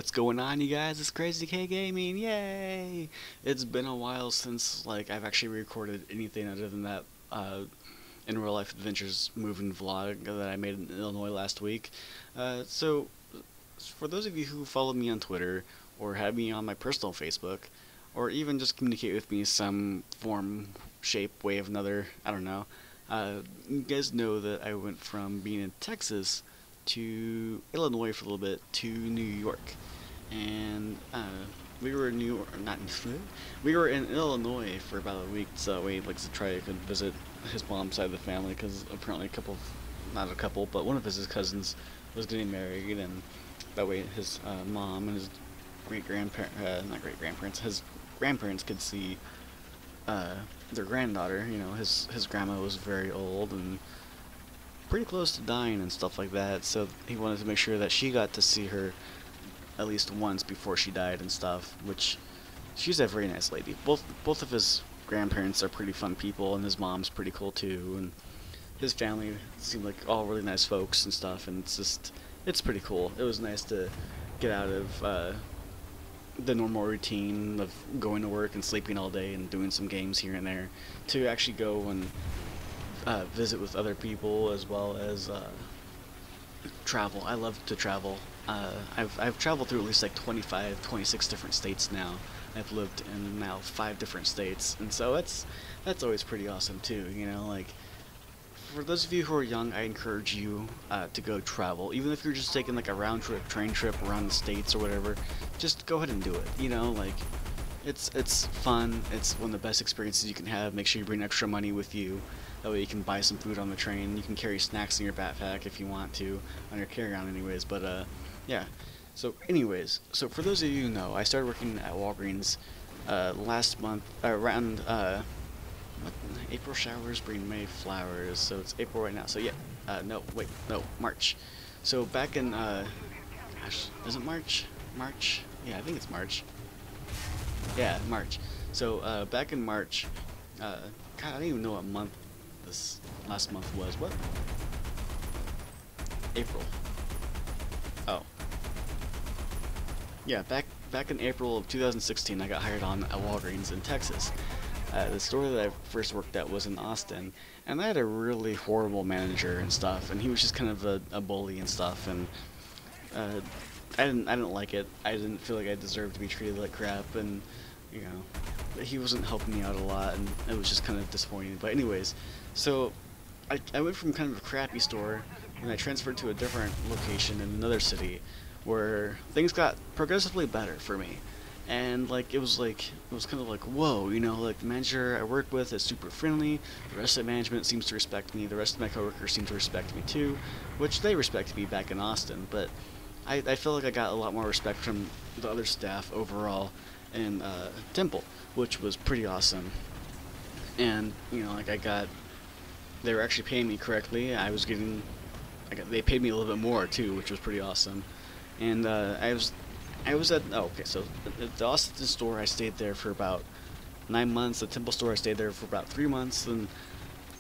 What's going on, you guys? It's Crazy K Gaming, yay! It's been a while since I've actually recorded anything other than that in real life adventures moving vlog that I made in Illinois last week. So for those of you who follow me on Twitter or have me on my personal Facebook, or even just communicate with me some form, shape, way of another, I don't know. You guys know that I went from being in Texas to Illinois for a little bit to New York, and we were in New York, not in, we were in Illinois for about a week, so that way to try to visit his mom's side of the family, because apparently not a couple, but one of his cousins was getting married, and that way his mom and his not great grandparents, his grandparents could see their granddaughter. You know, his grandma was very old and pretty close to dying and stuff like that, so he wanted to make sure that she got to see her at least once before she died and stuff, which she's a very nice lady. Both of his grandparents are pretty fun people, and his mom's pretty cool too, and his family seemed like all really nice folks and stuff, and it's pretty cool. It was nice to get out of the normal routine of going to work and sleeping all day and doing some games here and there, to actually go and visit with other people, as well as travel. I love to travel. I've traveled through at least 25, 26 different states now. I've lived in now 5 different states, and so that's always pretty awesome too. You know, for those of you who are young, I encourage you to go travel. Even if you're just taking a round trip, train trip around the states or whatever, just go ahead and do it. You know, it's fun. It's one of the best experiences you can have. Make sure you bring extra money with you. That way you can buy some food on the train. You can carry snacks in your backpack if you want to, on your carry-on anyways. But yeah. So anyways, so for those of you who know, I started working at Walgreens last month, around April showers bring May flowers, so it's April right now. So yeah, no, March. So back in gosh, is it March? March? Yeah, I think it's March. Yeah, March. So back in March, God, I don't even know what month this last month was. What? April. Oh. Yeah, back in April of 2016, I got hired on at Walgreens in Texas. The store that I first worked at was in Austin, and I had a really horrible manager and stuff, and he was just kind of a bully and stuff, and I didn't like it. I didn't feel like I deserved to be treated like crap, and you know, he wasn't helping me out a lot, and it was just kind of disappointing. But anyways, so I went from kind of a crappy store, and I transferred to a different location in another city, where things got progressively better for me. And it was kind of whoa, you know, the manager I work with is super friendly, the rest of management seems to respect me, the rest of my coworkers seem to respect me too, which they respect me back in Austin, but I feel like I got a lot more respect from the other staff overall in Temple, which was pretty awesome. And you know, they were actually paying me correctly. They paid me a little bit more too, which was pretty awesome. And I was at, oh, okay, so at the Austin store, I stayed there for about 9 months. The Temple store, I stayed there for about 3 months. And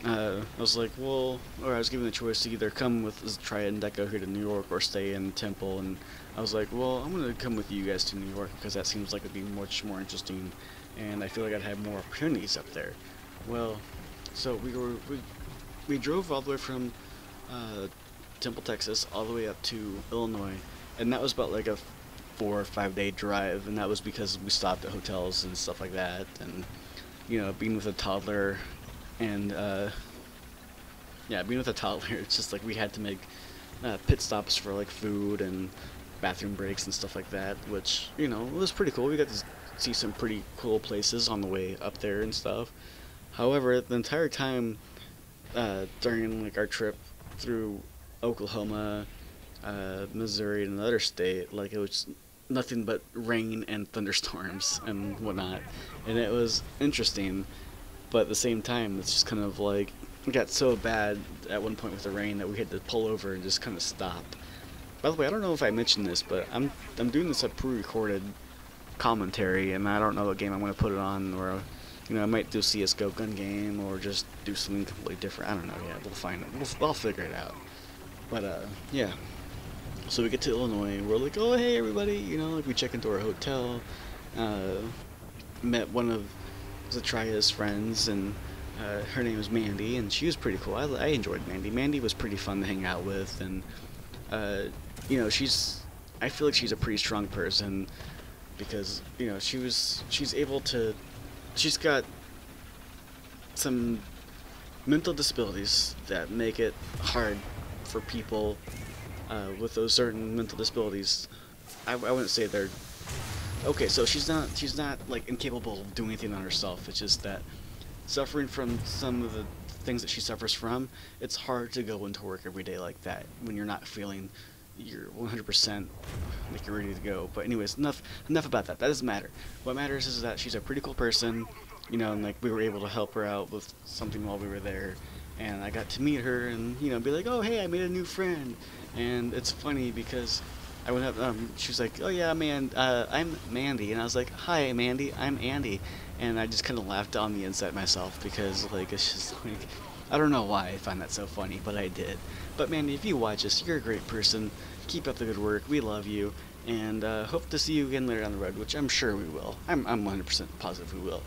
I was like, well, or I was given the choice to either come with Try and Deco here to New York or stay in Temple. And I was like, well, I'm going to come with you guys to New York, because that seems like it'd be much more interesting, and I feel like I'd have more opportunities up there. Well, so we drove all the way from Temple, Texas, all the way up to Illinois, and that was about a 4 or 5 day drive, and that was because we stopped at hotels and stuff like that, and you know, being with a toddler, and yeah, being with a toddler, it's just we had to make pit stops for food and bathroom breaks and stuff like that, which, you know, was pretty cool. We got to see some pretty cool places on the way up there and stuff. However, the entire time during our trip through Oklahoma, Missouri, and another state, it was nothing but rain and thunderstorms and whatnot, and it was interesting, but at the same time, it's just kind of it got so bad at one point with the rain that we had to pull over and just kind of stop. By the way, I don't know if I mentioned this, but I'm doing this a pre-recorded commentary, and I don't know what game I'm going to put it on, or you know, I might do a CS:GO gun game, or just do something completely different. I don't know yet. We'll find it. I'll figure it out. But yeah. So we get to Illinois, we're like, oh hey everybody, you know, like we check into our hotel, uh, met one of Zatria's friends, and her name was Mandy, and she was pretty cool. I enjoyed Mandy. Mandy was pretty fun to hang out with, and uh, you know, I feel like she's a pretty strong person because you know she's able to, she's got some mental disabilities that make it hard for people with those certain mental disabilities. I wouldn't say they're okay. So she's not like incapable of doing anything on herself. It's just that suffering from some of the things that she suffers from, it's hard to go into work every day like that when you're not feeling you're 100% like you're ready to go. But anyways, enough about that. That doesn't matter. What matters is that she's a pretty cool person, you know, and like we were able to help her out with something while we were there, and I got to meet her and you know be like, oh hey, I made a new friend, and it's funny because I went up. She was like, "Oh yeah, man, I'm Mandy," and I was like, "Hi, Mandy, I'm Andy," and I just kind of laughed on the inside myself because like it's just like I don't know why I find that so funny, but I did. But Mandy, if you watch this, you're a great person. Keep up the good work. We love you, and hope to see you again later down the road, which I'm sure we will. I'm 100% positive we will.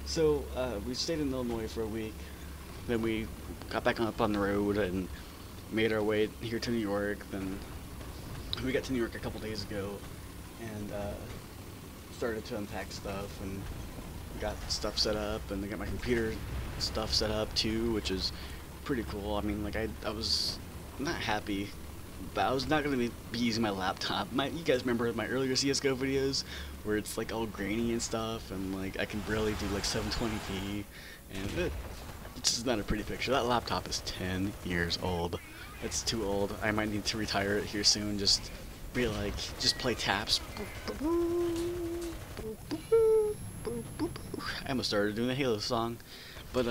So we stayed in Illinois for a week. Then we got back up on the road and made our way here to New York. Then we got to New York a couple days ago and started to unpack stuff and got stuff set up, and I got my computer stuff set up too, which is pretty cool. I mean, like I was not happy, but I was not gonna be using my laptop. You guys remember my earlier CS:GO videos where it's like all grainy and stuff, and like I can barely do like 720p, and it's just not a pretty picture. That laptop is 10 years old. It's too old. I might need to retire it here soon. Just be like, just play taps. I almost started doing the Halo song, but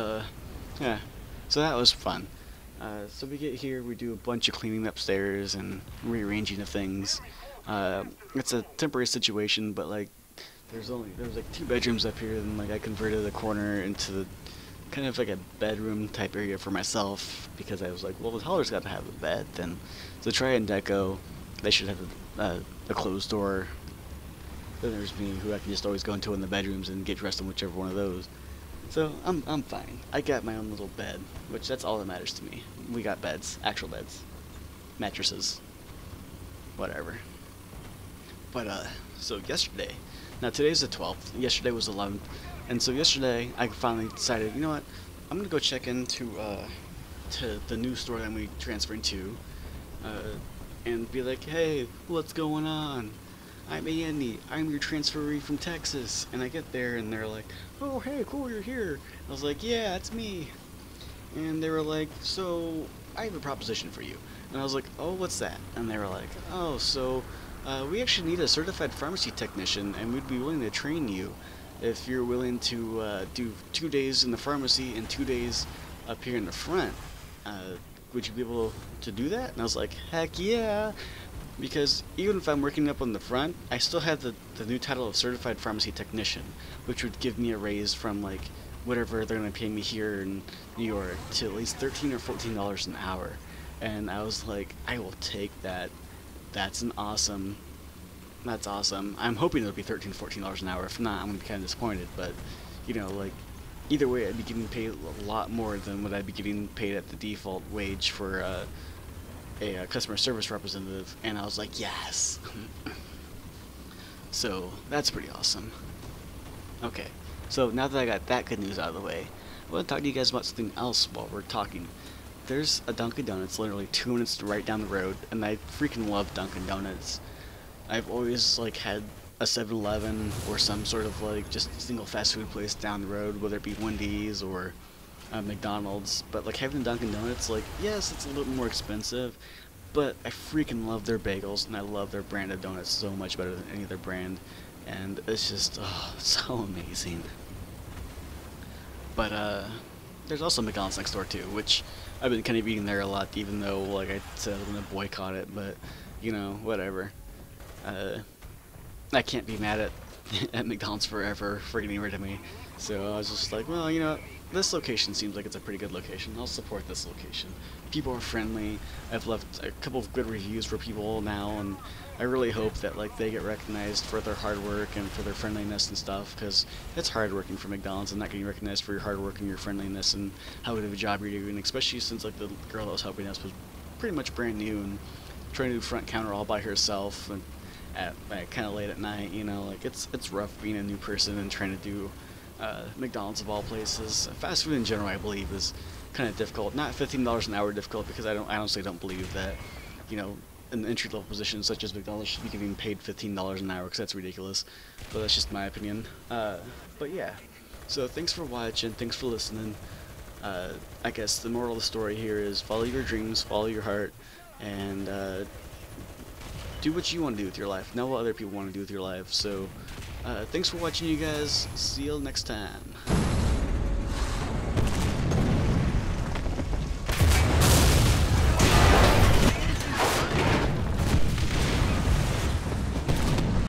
yeah. So that was fun. So we get here, we do a bunch of cleaning upstairs and rearranging of things. It's a temporary situation, but like there's like 2 bedrooms up here, and like I converted the corner into the kind of like a bedroom type area for myself because I was like, well, the Teller's got to have a bed. Then so try and deco, they should have a closed door. Then there's me, who I can just always go into in the bedrooms and get dressed in whichever one of those. So I'm fine. I got my own little bed, which that's all that matters to me. We got beds, actual beds, mattresses, whatever. But so yesterday, now today's the 12th. Yesterday was the 11th, and so yesterday I finally decided, you know what, I'm gonna go check into to the new store that I'm gonna be transferring to, and be like, hey, what's going on? I'm Andy. I'm your transferee from Texas. And I get there and they're like, oh, hey, cool, you're here. I was like, yeah, it's me. And they were like, so I have a proposition for you. And I was like, oh, what's that? And they were like, oh, so we actually need a certified pharmacy technician, and we'd be willing to train you if you're willing to do 2 days in the pharmacy and 2 days up here in the front. Would you be able to do that? And I was like, heck yeah. Because even if I'm working up on the front, I still have the new title of Certified Pharmacy Technician, which would give me a raise from like whatever they're going to pay me here in New York to at least $13 or $14 an hour. And I was like, I will take that. That's awesome. I'm hoping it'll be $13, $14 an hour. If not, I'm going to be kind of disappointed. But, you know, like, either way, I'd be getting paid a lot more than what I'd be getting paid at the default wage for a customer service representative, and I was like, yes. So that's pretty awesome. Okay, so now that I got that good news out of the way, I want to talk to you guys about something else while we're talking. There's a Dunkin' Donuts literally 2 minutes right down the road, and I freaking love Dunkin' Donuts. I've always like had a 7-Eleven or some sort of like just single fast food place down the road, whether it be Wendy's or McDonald's, but like having Dunkin' Donuts, like, yes, it's a little more expensive, but I freaking love their bagels, and I love their brand of donuts so much better than any other brand, and it's just, oh, so amazing. But there's also McDonald's next door too, which I've been kind of eating there a lot, even though, like I said, I was gonna boycott it, but, you know, whatever. I can't be mad at McDonald's forever for getting rid of me, so I was just like, well, you know what? this location seems like it's a pretty good location. I'll support this location. People are friendly. I've left a couple of good reviews for people now, and I really hope that like they get recognized for their hard work and for their friendliness and stuff, because it's hard working for McDonald's and not getting recognized for your hard work and your friendliness and how good of a job you're doing, especially since like the girl that was helping us was pretty much brand new and trying to do front counter all by herself and at kind of late at night. You know, like it's rough being a new person and trying to do McDonald's of all places. Fast food in general, I believe, is kind of difficult. Not $15 an hour difficult, because I honestly don't believe that, you know, an entry level position such as McDonald's should be getting paid $15 an hour, because that's ridiculous. But that's just my opinion. But yeah, so thanks for watching, thanks for listening. I guess the moral of the story here is follow your dreams, follow your heart, and do what you want to do with your life, not what other people want to do with your life. So thanks for watching, you guys. See you next time.